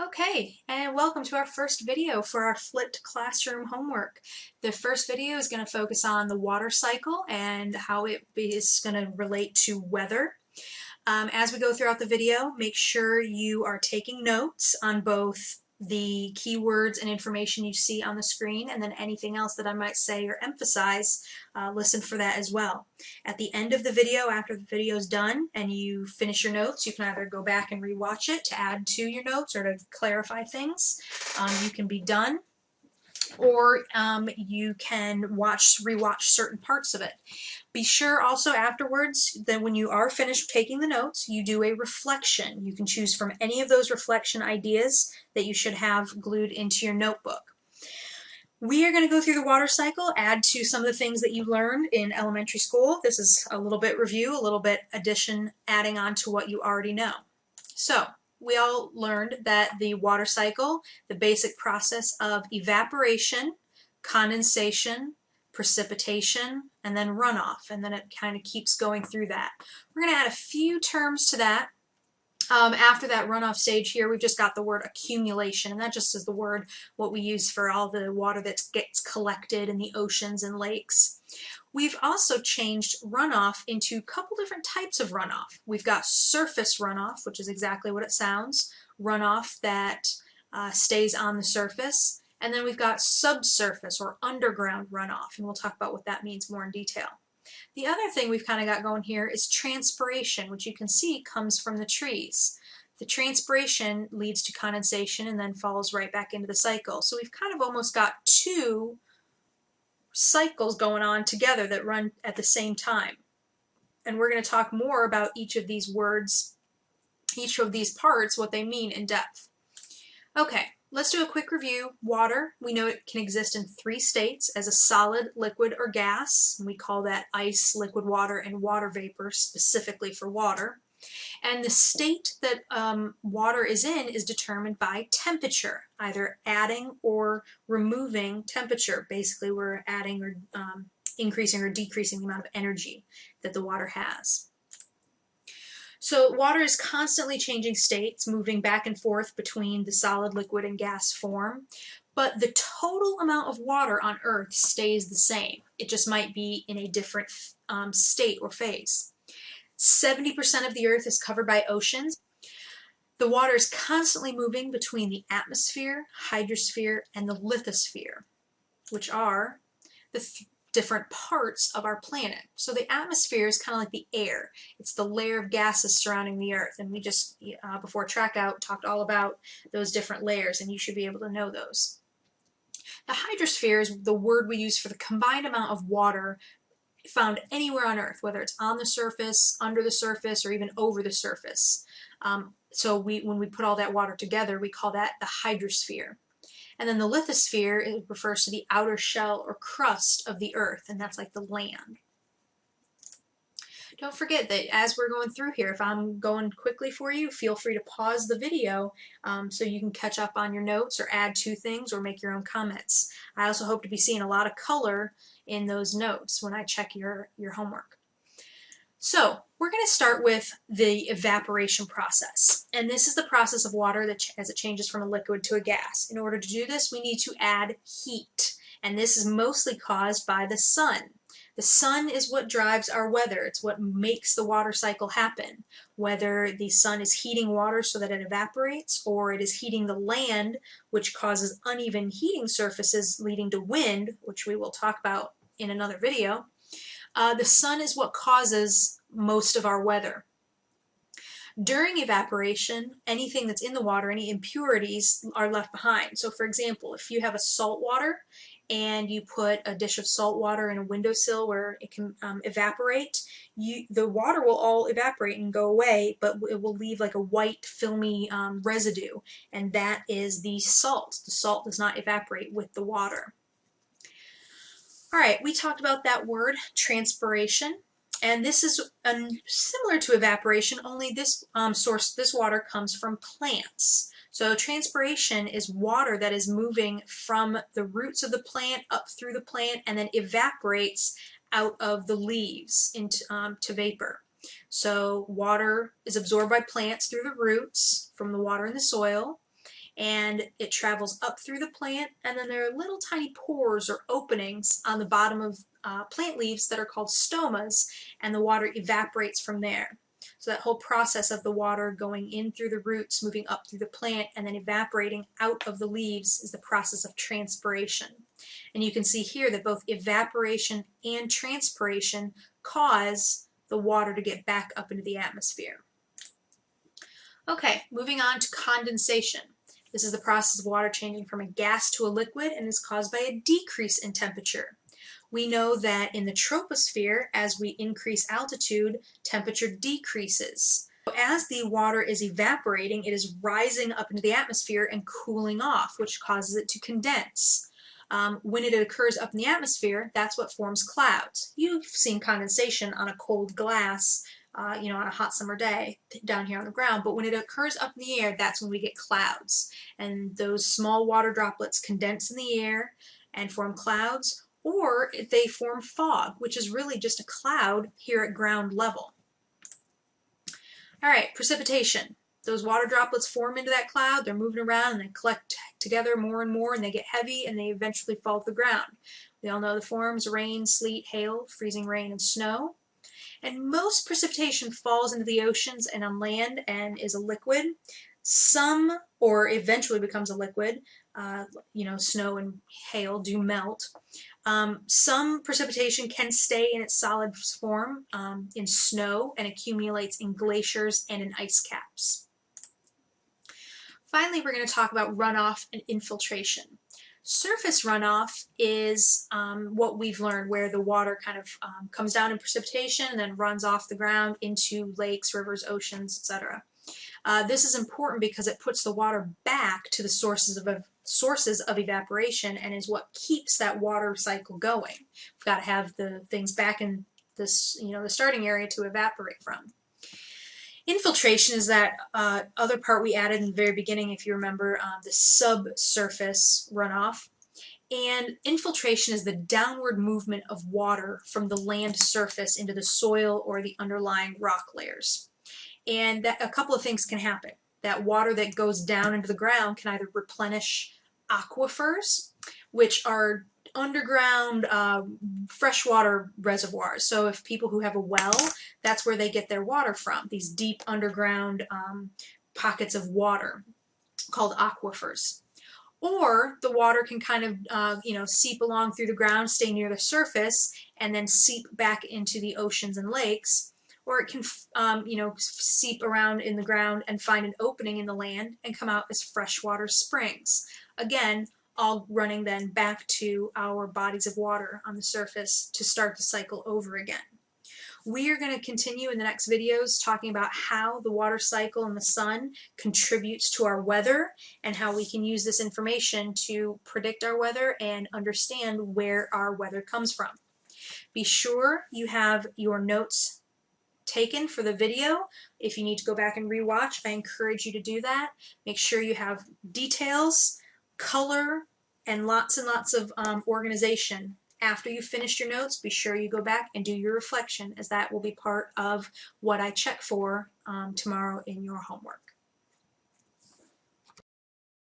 Okay, and welcome to our first video for our flipped classroom homework. The first video is going to focus on the water cycle and how it is going to relate to weather. As we go throughout the video, make sure you are taking notes on both the keywords and information you see on the screen, and then anything else that I might say or emphasize, listen for that as well. At the end of the video, after the video is done and you finish your notes, you can either go back and rewatch it to add to your notes or to clarify things. You can be done, or you can rewatch certain parts of it. Be sure also afterwards that when you are finished taking the notes, you do a reflection. You can choose from any of those reflection ideas that you should have glued into your notebook. We are going to go through the water cycle, add to some of the things that you learned in elementary school. This is a little bit review, a little bit addition, adding on to what you already know. So, we all learned that the water cycle, the basic process of evaporation, condensation, precipitation, and then runoff, and then it kind of keeps going through that. We're going to add a few terms to that. After that runoff stage here, we've just got the word accumulation, and that just is the word what we use for all the water that gets collected in the oceans and lakes. We've also changed runoff into a couple different types of runoff. We've got surface runoff, which is exactly what it sounds, runoff that stays on the surface, and then we've got subsurface or underground runoff, and we'll talk about what that means more in detail. The other thing we've kind of got going here is transpiration, which you can see comes from the trees. The transpiration leads to condensation and then falls right back into the cycle. So we've kind of almost got two cycles going on together that run at the same time. And we're going to talk more about each of these words, each of these parts, what they mean in depth. Okay, let's do a quick review. Water, we know it can exist in three states: as a solid, liquid, or gas. We call that ice, liquid water, and water vapor, specifically for water. And the state that water is in is determined by temperature, either adding or removing temperature. Basically, we're adding or increasing or decreasing the amount of energy that the water has. So water is constantly changing states, moving back and forth between the solid, liquid, and gas form. But the total amount of water on Earth stays the same. It just might be in a different state or phase. 70% of the Earth is covered by oceans. The water is constantly moving between the atmosphere, hydrosphere, and the lithosphere, which are the different parts of our planet. So the atmosphere is kind of like the air. It's the layer of gases surrounding the Earth, and we just, before track out, talked all about those different layers, and you should be able to know those. The hydrosphere is the word we use for the combined amount of water found anywhere on Earth, whether it's on the surface, under the surface, or even over the surface. So when we put all that water together, we call that the hydrosphere. And then the lithosphere, it refers to the outer shell or crust of the Earth, and that's like the land. Don't forget that as we're going through here, if I'm going quickly for you, feel free to pause the video so you can catch up on your notes or add to things or make your own comments. I also hope to be seeing a lot of color in those notes when I check your homework. So we're going to start with the evaporation process, and this is the process of water that as it changes from a liquid to a gas. In order to do this, we need to add heat, and this is mostly caused by the sun. The sun is what drives our weather. It's what makes the water cycle happen. Whether the sun is heating water so that it evaporates, or it is heating the land, which causes uneven heating surfaces leading to wind, which we will talk about in another video. The sun is what causes most of our weather. During evaporation, anything that's in the water, any impurities, are left behind. So for example, if you have a salt water and you put a dish of salt water in a windowsill where it can evaporate, the water will all evaporate and go away, but it will leave like a white filmy residue, and that is the salt. The salt does not evaporate with the water. All right, we talked about that word, transpiration, and this is similar to evaporation, only this water comes from plants. So transpiration is water that is moving from the roots of the plant up through the plant and then evaporates out of the leaves into to vapor. So water is absorbed by plants through the roots from the water in the soil, and it travels up through the plant, and then there are little tiny pores or openings on the bottom of plant leaves that are called stomas, and the water evaporates from there. So that whole process of the water going in through the roots, moving up through the plant, and then evaporating out of the leaves is the process of transpiration. And you can see here that both evaporation and transpiration cause the water to get back up into the atmosphere. Okay, moving on to condensation. This is the process of water changing from a gas to a liquid and is caused by a decrease in temperature. We know that in the troposphere, as we increase altitude, temperature decreases. As the water is evaporating, it is rising up into the atmosphere and cooling off, which causes it to condense. When it occurs up in the atmosphere, that's what forms clouds. You've seen condensation on a cold glass, on a hot summer day down here on the ground, but when it occurs up in the air, that's when we get clouds. And those small water droplets condense in the air and form clouds, or they form fog, which is really just a cloud here at ground level. All right, precipitation. Those water droplets form into that cloud, they're moving around and they collect together more and more and they get heavy and they eventually fall to the ground. We all know the forms: rain, sleet, hail, freezing rain, and snow. And most precipitation falls into the oceans and on land and is a liquid. Some, or eventually becomes a liquid, snow and hail do melt. Some precipitation can stay in its solid form in snow and accumulates in glaciers and in ice caps. Finally, we're going to talk about runoff and infiltration. Surface runoff is what we've learned, where the water kind of comes down in precipitation and then runs off the ground into lakes, rivers, oceans, etc. This is important because it puts the water back to the sources of evaporation and is what keeps that water cycle going. We've got to have the things back in this, the starting area to evaporate from. Infiltration is that other part we added in the very beginning, if you remember, the subsurface runoff. And infiltration is the downward movement of water from the land surface into the soil or the underlying rock layers. And a couple of things can happen. That water that goes down into the ground can either replenish aquifers, which are underground freshwater reservoirs. So if people who have a well, that's where they get their water from, these deep underground pockets of water called aquifers. Or the water can kind of seep along through the ground, stay near the surface, and then seep back into the oceans and lakes. Or it can seep around in the ground and find an opening in the land and come out as freshwater springs. Again, all running then back to our bodies of water on the surface to start the cycle over again. We are going to continue in the next videos talking about how the water cycle and the sun contributes to our weather and how we can use this information to predict our weather and understand where our weather comes from. Be sure you have your notes taken for the video. If you need to go back and rewatch, I encourage you to do that. Make sure you have details, color, and lots of organization. After you've finished your notes, be sure you go back and do your reflection, as that will be part of what I check for tomorrow in your homework.